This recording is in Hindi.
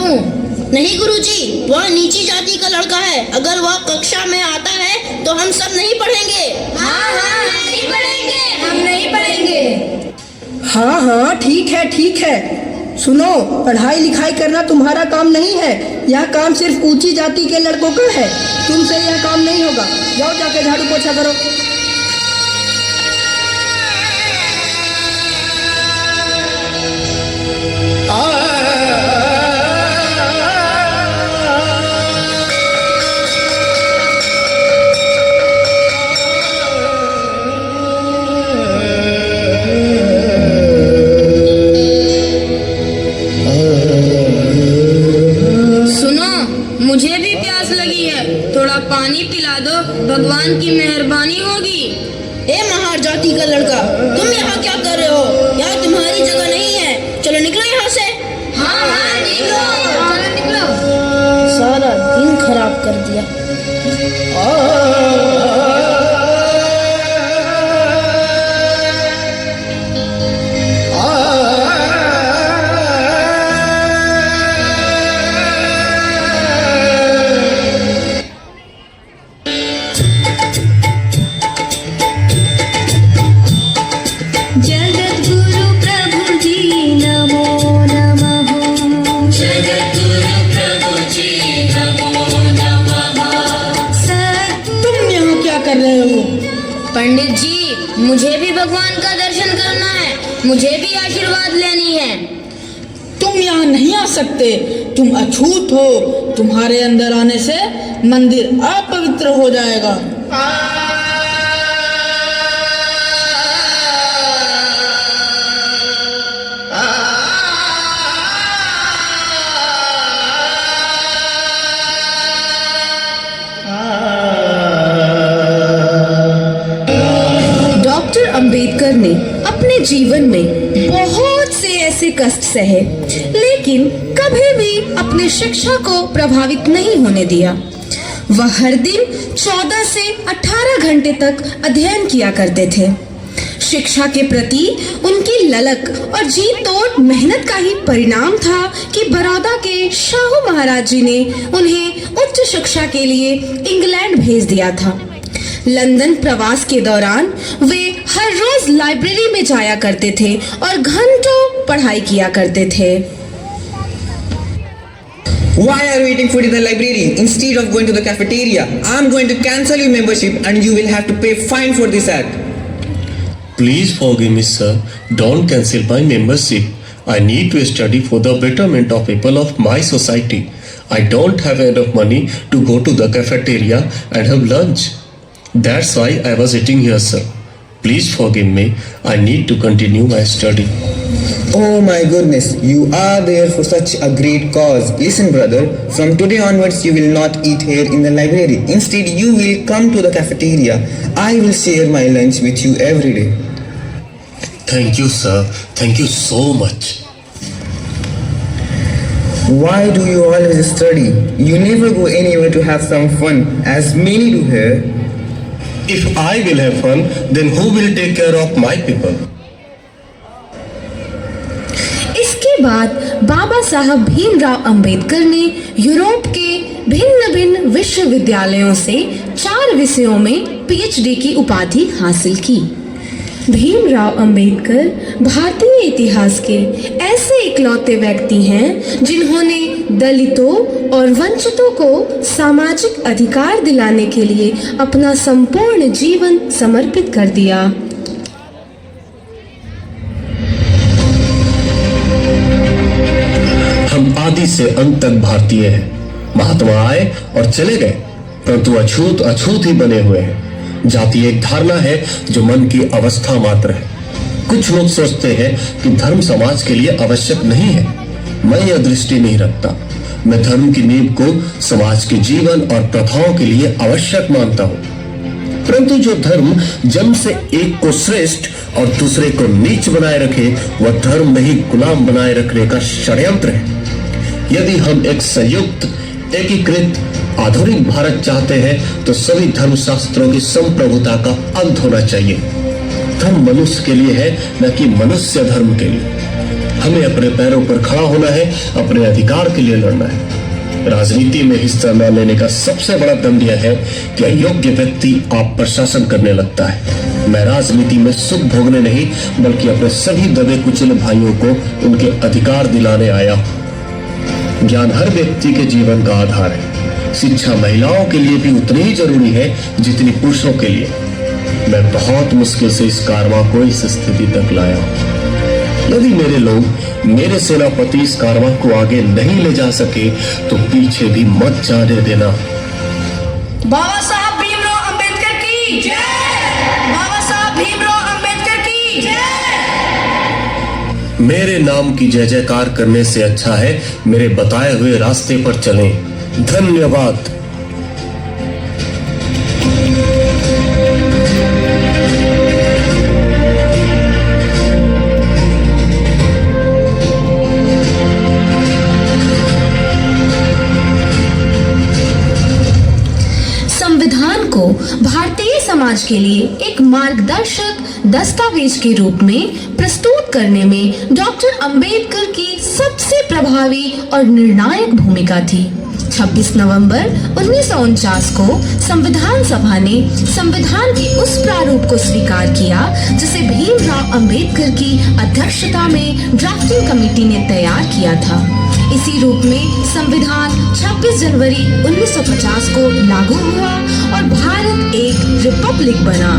हूँ। नहीं गुरुजी, वह नीची जाति का लड़का है। अगर वह कक्षा में आता है तो हम सब नहीं पढ़ेंगे। हाँ नहीं पढ़ेंगे, हम नहीं पढ़ेंगे। हाँ ठीक है। सुनो, पढ़ाई लिखाई करना तुम्हारा काम नहीं है। यह काम सिर्फ ऊंची जाति के लड़कों का है। तुमसे यह काम नहीं होगा। जाओ जाके झाड़ू पोछा करो। मुझे भी प्यास लगी है, थोड़ा पानी पिला दो, भगवान की मेहरबानी होगी। ए महार जाति का लड़का, तुम यहाँ क्या कर रहे हो? यहाँ तुम्हारी जगह नहीं है। चलो निकलो यहाँ से। हाँ निकलो, चलो निकलो। सारा दिन खराब कर दिया। पंडित जी, मुझे भी भगवान का दर्शन करना है, मुझे भी आशीर्वाद लेनी है। तुम यहाँ नहीं आ सकते, तुम अछूत हो। तुम्हारे अंदर आने से मंदिर अपवित्र हो जाएगा। अंबेडकर ने अपने जीवन में बहुत से ऐसे कष्ट सहे, लेकिन कभी भी अपने शिक्षा को प्रभावित नहीं होने दिया। वह हर दिन 14 से 18 घंटे तक अध्ययन किया करते थे। शिक्षा के प्रति उनकी ललक और जी तोड़ मेहनत का ही परिणाम था कि बड़ौदा के शाहू महाराज जी ने उन्हें उच्च शिक्षा के लिए इंग्लैंड भेज दिया था। लंदन प्रवास के दौरान वे हर रोज लाइब्रेरी में जाया करते थे और घंटों पढ़ाई किया करते थे। Why are you eating food in the library instead of going to the cafeteria? I'm going to cancel your membership and you will have to pay fine for this act. Please forgive me, sir. Don't cancel my membership. I need to study for the betterment of people of my society. I don't have enough money to go to the cafeteria and have lunch. That's why I was eating here, sir. Please forgive me. I need to continue my study. Oh my goodness, you are there for such a great cause. Listen brother, from today onwards you will not eat here in the library. Instead you will come to the cafeteria. I will share my lunch with you every day. Thank you, sir. Thank you so much. Why do you always study? You never go anywhere to have some fun, as many do here. If I will have fun, then who will take care of my people? इसके बाद बाबा साहब भीमराव अंबेडकर ने यूरोप के भिन्न भिन्न विश्वविद्यालयों से 4 विषयों में पीएचडी की उपाधि हासिल की। भीमराव अंबेडकर भारतीय इतिहास के ऐसे इकलौते व्यक्ति हैं जिन्होंने दलितों और वंचितों को सामाजिक अधिकार दिलाने के लिए अपना संपूर्ण जीवन समर्पित कर दिया। हम आदि से अंत तक भारतीय हैं। महात्मा आए और चले गए, परंतु अछूत अछूत ही बने हुए हैं। जाति एक धारणा है जो मन की अवस्था मात्र है। कुछ लोग सोचते हैं कि धर्म समाज के लिए आवश्यक नहीं है। मैं यह दृष्टि नहीं रखता। मैं धर्म की नींव को समाज के जीवन और प्रथाओं के लिए आवश्यक मानता हूँ। परंतु जो धर्म जन्म से एक को श्रेष्ठ और दूसरे को नीच बनाए रखे, वह धर्म नहीं गुलाम बनाए रखने का षड्यंत्र है। यदि हम एक संयुक्त एकीकृत आधुनिक भारत चाहते हैं तो सभी धर्मशास्त्रों की संप्रभुता का अंत होना चाहिए। धर्म मनुष्य के लिए है, न कि मनुष्य धर्म के लिए। हमें अपने पैरों पर खड़ा होना है, अपने अधिकार के लिए लड़ना है। राजनीति में हिस्सा न लेने का सबसे बड़ा दंड यह है कि अयोग्य व्यक्ति आप पर शासन करने लगता है। मैं राजनीति में सुख भोगने नहीं बल्कि अपने सभी दबे कुचले भाइयों को उनके अधिकार दिलाने आया हूं। ज्ञान हर व्यक्ति के जीवन का आधार है। शिक्षा महिलाओं के लिए भी उतनी ही जरूरी है जितनी पुरुषों के लिए। मैं बहुत मुश्किल से इस कारवां को इस स्थिति तक लाया हूं। यदि मेरे लोग, मेरे सेनापति इस कारवां को आगे नहीं ले जा सके तो पीछे भी मत जाने देना। बाबा साहब भीमराव अंबेडकर की जय। बाबा साहब भीमराव अंबेडकर की जय। मेरे नाम की जय जयकार करने से अच्छा है मेरे बताए हुए रास्ते पर चलें। धन्यवाद। संविधान को भारतीय समाज के लिए एक मार्गदर्शक दस्तावेज के रूप में प्रस्तुत करने में डॉक्टर अंबेडकर की सबसे प्रभावी और निर्णायक भूमिका थी। 26 नवंबर 1949 को संविधान सभा ने संविधान के उस प्रारूप को स्वीकार किया जिसे भीमराव अंबेडकर की अध्यक्षता में ड्राफ्टिंग कमेटी ने तैयार किया था। इसी रूप में संविधान 26 जनवरी 1950 को लागू हुआ और भारत एक रिपब्लिक बना।